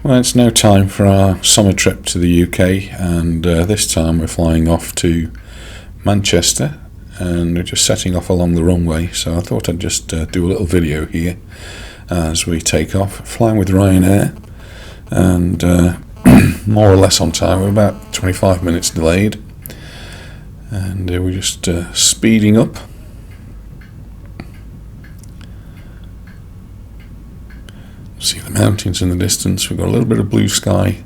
Well, it's now time for our summer trip to the UK, and this time we're flying off to Manchester, and we're just setting off along the runway. So I thought I'd just do a little video here as we take off, flying with Ryanair, and more or less on time. We're about 25 minutes delayed, and we're just speeding up. See the mountains in the distance. We've got a little bit of blue sky,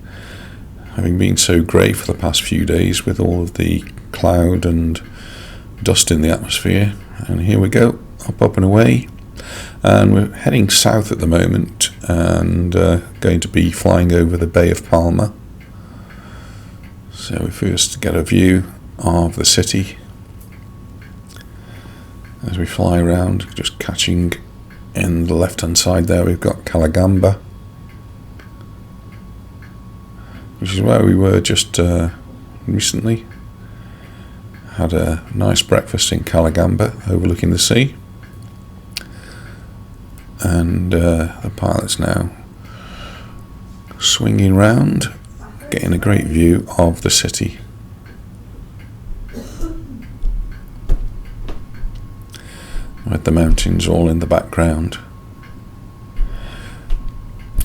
having been so grey for the past few days with all of the cloud and dust in the atmosphere. And here we go, up and away. And we're heading south at the moment, and going to be flying over the Bay of Palma. So we first get a view of the city as we fly around, just catching. In the left hand side there we've got Calagamba, which is where we were just recently. Had a nice breakfast in Calagamba overlooking the sea, and the pilot's now swinging round, getting a great view of the city. With the mountains all in the background.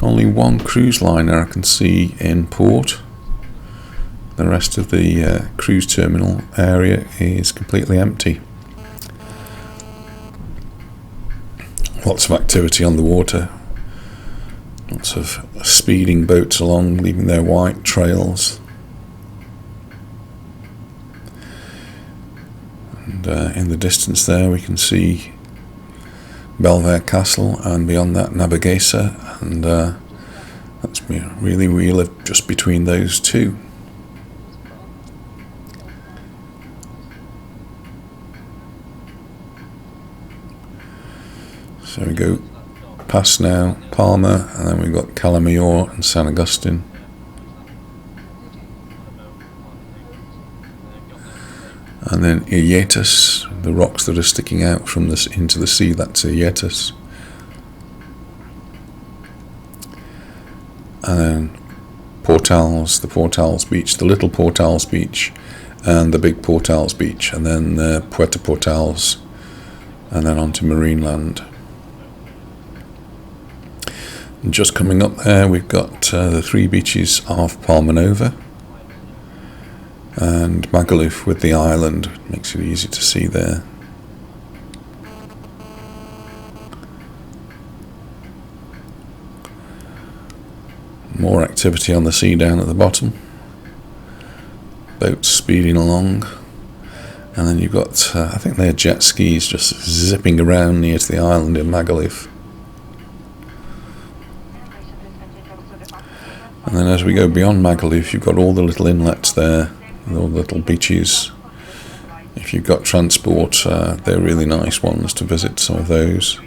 Only one cruise liner I can see in port. The rest of the cruise terminal area is completely empty. Lots of activity on the water. Lots of speeding boats along, leaving their white trails. And in the distance there we can see Belvedere Castle, and beyond that Navigesa, and that's really we live just between those two. So we go past now Palma, and then we've got Calamayor and San Agustin. And then Illetas, the rocks that are sticking out from this into the sea, that's Illetas. And then Portals, the Portals Beach, the Little Portals Beach, and the Big Portals Beach, and then Puerto Portals, and then on to Marineland. And just coming up there, we've got the three beaches of Palma Nova. And Magaluf with the island, makes it easy to see there. More activity on the sea down at the bottom. Boats speeding along. And then you've got, I think they're jet skis just zipping around near to the island in Magaluf. And then as we go beyond Magaluf, you've got all the little inlets there. All the little beaches. If you've got transport, they're really nice ones to visit, some of those.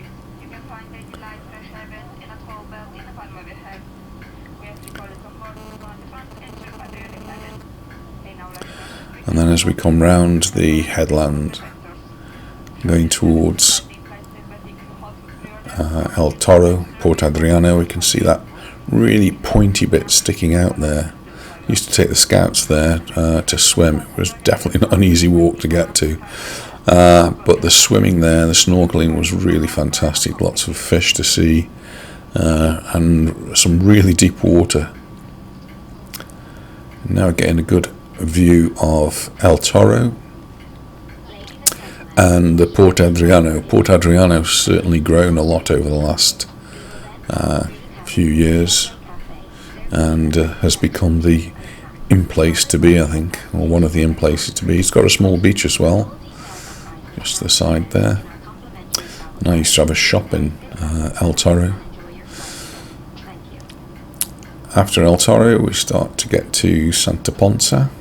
And then as we come round the headland, going towards El Toro, Port Adriano, we can see that really pointy bit sticking out there. Used to take the scouts there to swim. It was definitely not an easy walk to get to, but the swimming there, the snorkeling was really fantastic. Lots of fish to see, and some really deep water. Now getting a good view of El Toro and the Port Adriano. Port Adriano's certainly grown a lot over the last few years, and has become the in-place to be, I think, or one of the in-places to be. It's got a small beach as well, just to the side there. And I used to have a shop in El Toro. After El Toro, we start to get to Santa Ponsa.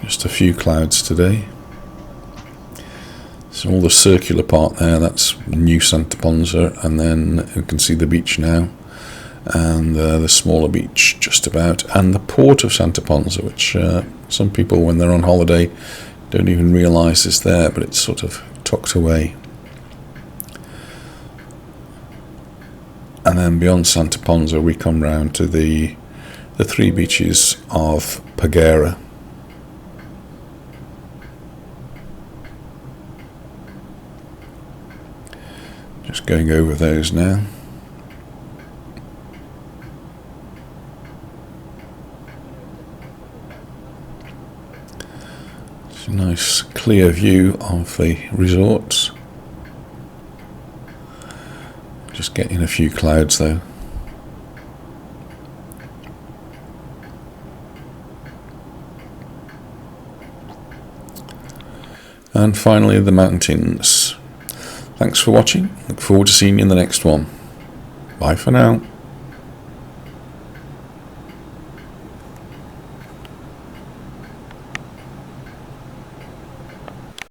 Just a few clouds today. So all the circular part there, that's New Santa Ponsa, and then you can see the beach now, and the smaller beach just about, and the port of Santa Ponsa, which some people when they're on holiday don't even realise is there, but it's sort of tucked away. then beyond Santa Ponsa we come round to the three beaches of Peguera. Just going over those now. It's a nice clear view of the resorts. Just getting a few clouds though. And finally the mountains. Thanks for watching. Look forward to seeing you in the next one. Bye for now.